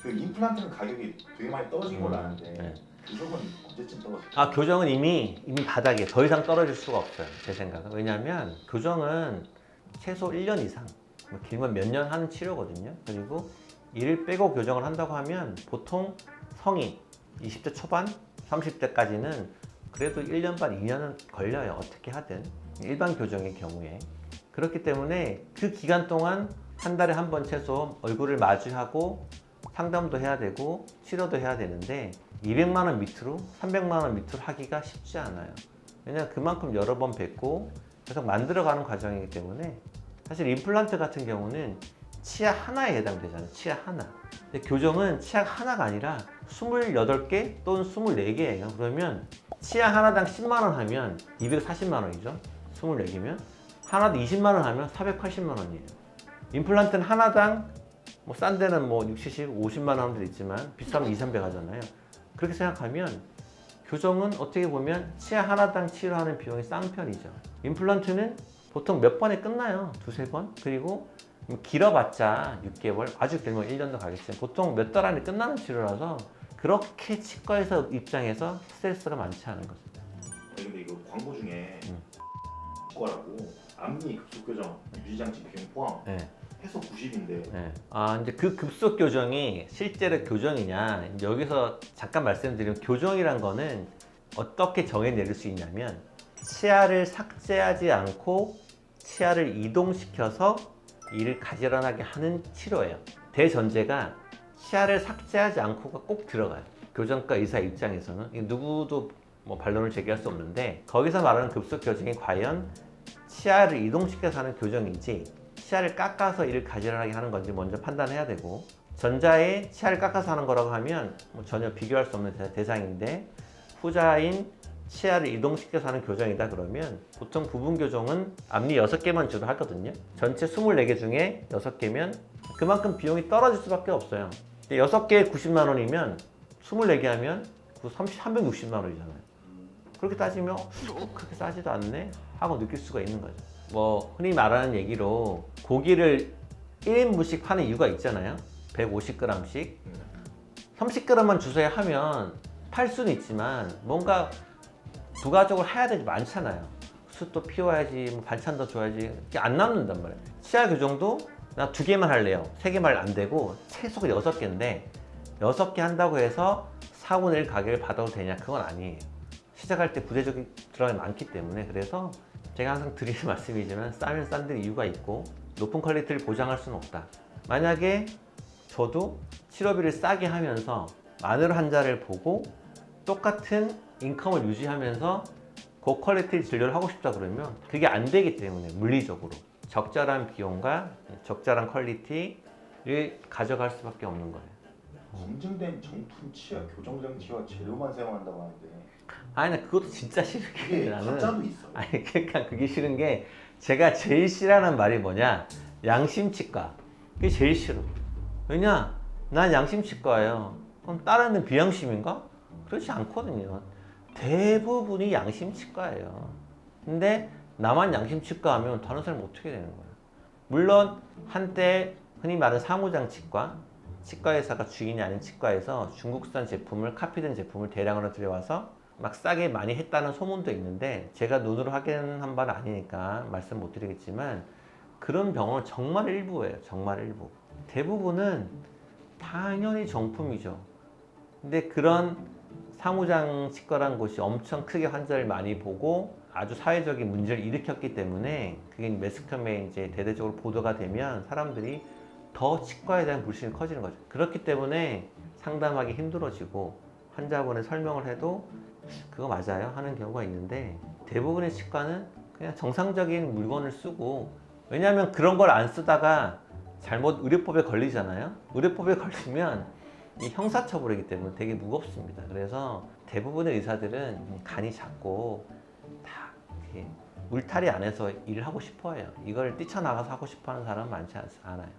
그 임플란트는 가격이 되게 많이 떨어진 걸로 아는데 네. 교정은 언제쯤 떨어질까요? 아, 교정은 이미 바닥에 더 이상 떨어질 수가 없어요. 제 생각은. 왜냐하면 교정은 최소 1년 이상, 뭐 길면 몇 년 하는 치료거든요. 그리고 이를 빼고 교정을 한다고 하면 보통 성인 20대 초반, 30대까지는 그래도 1년 반, 2년은 걸려요. 어떻게 하든. 일반 교정의 경우에. 그렇기 때문에 그 기간 동안 한 달에 한 번 최소 얼굴을 마주하고 상담도 해야 되고 치료도 해야 되는데 200만 원 밑으로 300만 원 밑으로 하기가 쉽지 않아요. 왜냐하면 그만큼 여러 번 뵙고 계속 만들어가는 과정이기 때문에 사실 임플란트 같은 경우는 치아 하나에 해당되잖아요. 치아 하나. 근데 교정은 치아가 하나가 아니라 28개 또는 24개예요. 그러면 치아 하나당 10만 원 하면 240만 원이죠. 24개면 하나도 20만 원 하면 480만 원이에요. 임플란트는 하나당 뭐 싼 데는 뭐 60, 70, 50만 원도 있지만 비싸면 2, 300 하잖아요. 그렇게 생각하면 교정은 어떻게 보면 치아 하나당 치료하는 비용이 싼 편이죠. 임플란트는 보통 몇 번에 끝나요. 두세 번. 그리고 길어봤자 6개월, 아주 길면 1년도 가겠지만 보통 몇 달 안에 끝나는 치료라서 그렇게 치과에서 입장에서 스트레스가 많지 않은 거죠. 아니 근데 이거 광고 중에 치과라고 앞니 급속 교정 유지장치 비용 포함 네. 해서 90인데 네. 아, 이제 그 급속 교정이 실제로 교정이냐, 이제 여기서 잠깐 말씀드리면 교정이란 거는 어떻게 정해내릴 수 있냐면 치아를 삭제하지 않고 치아를 이동시켜서 이를 가지런하게 하는 치료예요. 대전제가 치아를 삭제하지 않고가 꼭 들어가요. 교정과 의사 입장에서는 누구도 뭐 반론을 제기할 수 없는데 거기서 말하는 급속 교정이 과연 치아를 이동시켜서 하는 교정인지 치아를 깎아서 이를 가지런하게 하는 건지 먼저 판단해야 되고, 전자에 치아를 깎아서 하는 거라고 하면 뭐 전혀 비교할 수 없는 대상인데 후자인 치아를 이동시켜서 하는 교정이다 그러면 보통 부분 교정은 앞니 6개만 주로 하거든요. 전체 24개 중에 6개면 그만큼 비용이 떨어질 수밖에 없어요. 6개에 90만 원이면 24개 하면 360만 원이잖아요. 그렇게 따지면 그렇게 싸지도 않네 하고 느낄 수가 있는 거죠. 뭐 흔히 말하는 얘기로 고기를 1인분씩 파는 이유가 있잖아요. 150g씩 30g만 주세요 하면 팔 수는 있지만 뭔가 부가적으로 해야 되지 많잖아요. 숯도 피워야지, 뭐 반찬도 줘야지, 이게 안 남는단 말이에요. 치아 교정도 나 2개만 할래요. 3개만 안 되고 최소가 6개인데 6개 한다고 해서 4분의 1 가격을 받아도 되냐? 그건 아니에요. 시작할 때 부대적인 들어가기 많기 때문에. 그래서 제가 항상 드리는 말씀이지만 싸면 싼 데 이유가 있고 높은 퀄리티를 보장할 수는 없다. 만약에 저도 치료비를 싸게 하면서 마늘 환자를 보고 똑같은 인컴을 유지하면서 고퀄리티 진료를 하고 싶다 그러면 그게 안 되기 때문에 물리적으로 적절한 비용과 적절한 퀄리티를 가져갈 수밖에 없는 거예요. 검증된 정품 치아 교정 장치와 재료만 사용한다고 하는데 아니 나 그것도 진짜 싫은 게 그게 나는 가짜도 있어요. 아니 그러니까 그게 싫은 게 제가 제일 싫어하는 말이 뭐냐, 양심치과. 그게 제일 싫어. 왜냐, 난 양심치과예요. 그럼 다른 데는 비양심인가? 그렇지 않거든요. 대부분이 양심치과예요. 근데 나만 양심치과 하면 다른 사람은 어떻게 되는 거야? 물론 한때 흔히 말하는 사무장 치과, 치과회사가 주인이 아닌 치과에서 중국산 제품을 카피된 제품을 대량으로 들여와서 막 싸게 많이 했다는 소문도 있는데 제가 눈으로 확인한 바는 아니니까 말씀 못 드리겠지만 그런 병원은 정말 일부예요. 정말 일부. 대부분은 당연히 정품이죠. 근데 그런 사무장 치과란 곳이 엄청 크게 환자를 많이 보고 아주 사회적인 문제를 일으켰기 때문에 그게 매스컴에 이제 대대적으로 보도가 되면 사람들이 더 치과에 대한 불신이 커지는 거죠. 그렇기 때문에 상담하기 힘들어지고 환자분의 설명을 해도 그거 맞아요 하는 경우가 있는데 대부분의 치과는 그냥 정상적인 물건을 쓰고, 왜냐하면 그런 걸 안 쓰다가 잘못 의료법에 걸리잖아요. 의료법에 걸리면 이 형사처벌이기 때문에 되게 무겁습니다. 그래서 대부분의 의사들은 간이 작고 다 이렇게 울타리 안에서 일을 하고 싶어 해요. 이걸 뛰쳐나가서 하고 싶어 하는 사람은 많지 않아요.